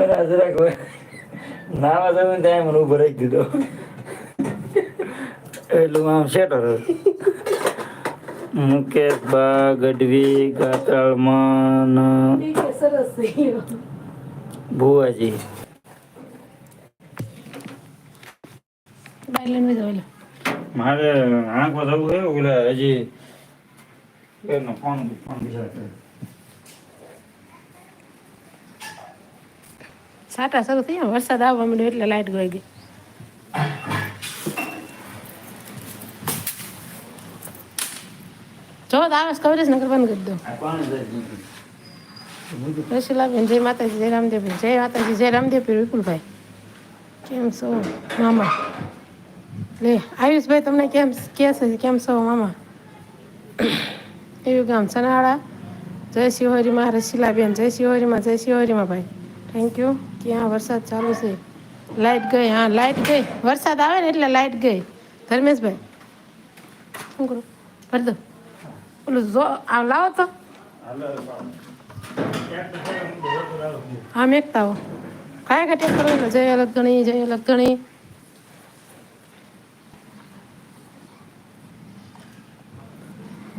જરાક નાવા જવાનું ત્યાં મને ઉભો રાખી દીધો એટલું આમ સેટ મુકેશ બા ગઢવી ગાત્રાળમાં ભુવાજી મારે આંખો થવું છે ઓલા હજી ફોન સાટા શરૂ થઈ ગયા વરસાદ આવવા માંડ્યો એટલે લાઈટ ગઈ ગઈ જો આવાસ કવરેજ નગર બંધ કરી દો રસીલાબેન જય માતાજી જય રામદેવ જય માતાજી જય રામદેવ વિપુલભાઈ કેમ છો મામા લે આયુષભાઈ તમને કેમ કે છે કેમ છો મામા એવું ગામ સનાળા જય શિવહરીમાં રસીલાબેન જય શિવહરીમાં ભાઈ થેન્ક યુ ક્યાં વરસાદ ચાલુ છે લાઈટ ગઈ હા લાઈટ ગઈ વરસાદ આવે ને એટલે લાઈટ ગઈ ધર્મેશભાઈ શું કરું ભરી દો ઓલું જો આમ લાવો તો હા મેકતા હો કાંઈ ઘટે કરો જય અલગ ગણી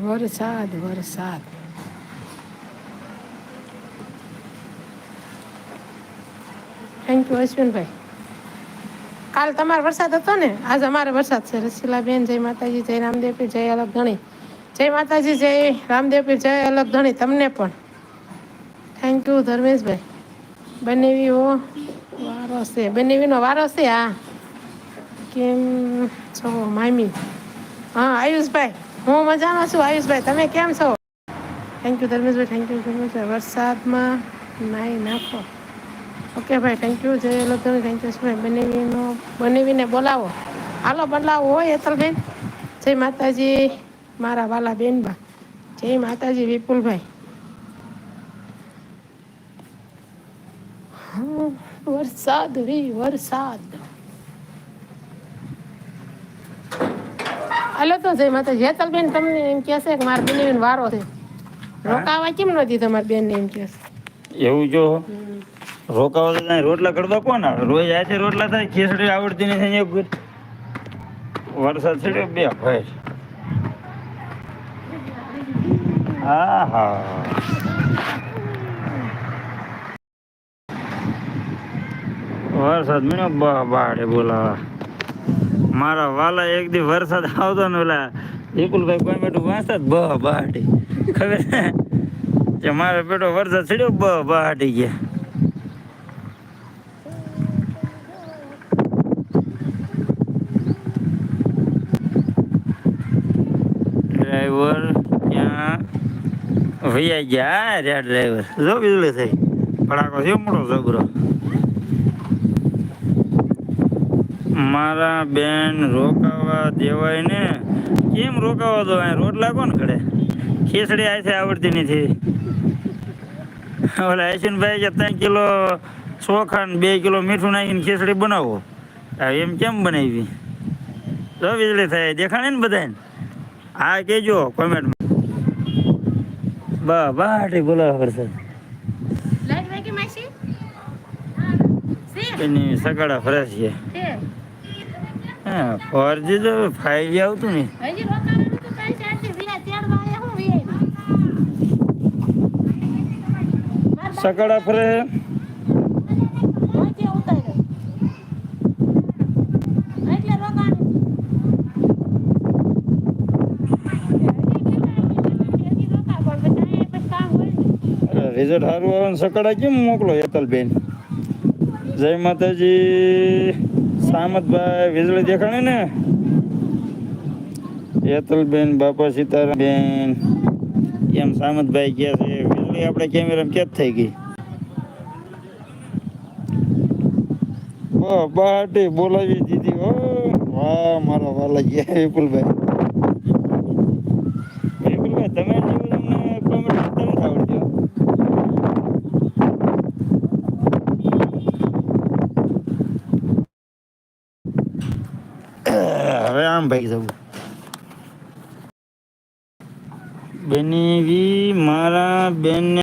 વરસાદ થેન્ક યુ અશ્વિનભાઈ કાલ તમારો વરસાદ હતો ને આજ અમારે વરસાદ છે રસીલાબેન જય માતાજી જય રામદેવ જય અલગ ગણી જય માતાજી જય રામદેવ જય અલગ ગણી તમને પણ થેન્ક યુ ધર્મેશભાઈ બનેવીનો વારો છે હા કેમ છો મામી હા આયુષભાઈ હું મજામાં છું આયુષભાઈ તમે કેમ છો thank you Dharmeshbhai thank you Dharmeshbhai વરસાદમાં નાઈ નાખો ઓકે ભાઈ થેન્ક યુ જય અલગ થેન્ક યુ ભાઈ બનેવીને બોલાવો હાલો બદલાવો હોય હેતલબેન જય માતાજી મારા વાલા બેનબા જય માતાજી વિપુલભાઈ વરસાદ હાલો તો જય માતાજી હેતલબેન તમને એમ કહેશે કે મારા બનેવીને વારો છે રોકાવા કેમ નથી તમારી બેનને એમ કહેશે એવું જો રોકાવા તો રોટલા કરવા કોણ આવે રોજ આ છે રોટલા થાય ખીચડી આવડતી નથી વરસાદ ચડ્યો બે ભાઈ હા વરસાદ મીનો બાડે બોલાવા મારા વાલા એક દી વરસાદ આવતો ને ઓલા વિપુલભાઈ કોઈ બેઠું વાંચતા જ બહાટી ખબર કે મારો બેટો વરસાદ ચડ્યો બહાટી ગયા ડ્રાઈવર ત્યાં વૈયા ગયા રહ્યા ડ્રાઈવર જો વીજળી થઈ ફડાકો થયો મોટો જબરો મારા બેન રોકાવા દેવાય ને કેમ રોકાવા દો રોટલા કોણ કરે ખીચડી આથી આવડતી નથી ઓલા હસીનભાઈ કે 3 કિલો ચોખા ને 2 કિલો મીઠું નાખીને ખીચડી બનાવો એમ કેમ બનાવી જો વીજળી થાય દેખાણે ને બધાને હા કહેજો કોમેન્ટમાં બાટી બોલાવો વરસાદ એની સગાડા ફરસ છે હા 4G તો 5G આવતું ને સગાડા ફરે રિઝલ્ટ સારું આવે સકડા કેમ મોકલો હેતલબેન જય માતાજી સામતભાઈ વીજળી દેખાણે ને હેતલબેન બાપા સીતારામબેન એમ સામતભાઈ કહે છે વીજળી આપણે કેમેરામાં કેદ થઈ ગઈ બાટી બોલાવી દીધી હો વાહ મારા વાલા ગયા વિપુલભાઈ તમે હવે આમ ભાઈ જવું બેની મારા બેન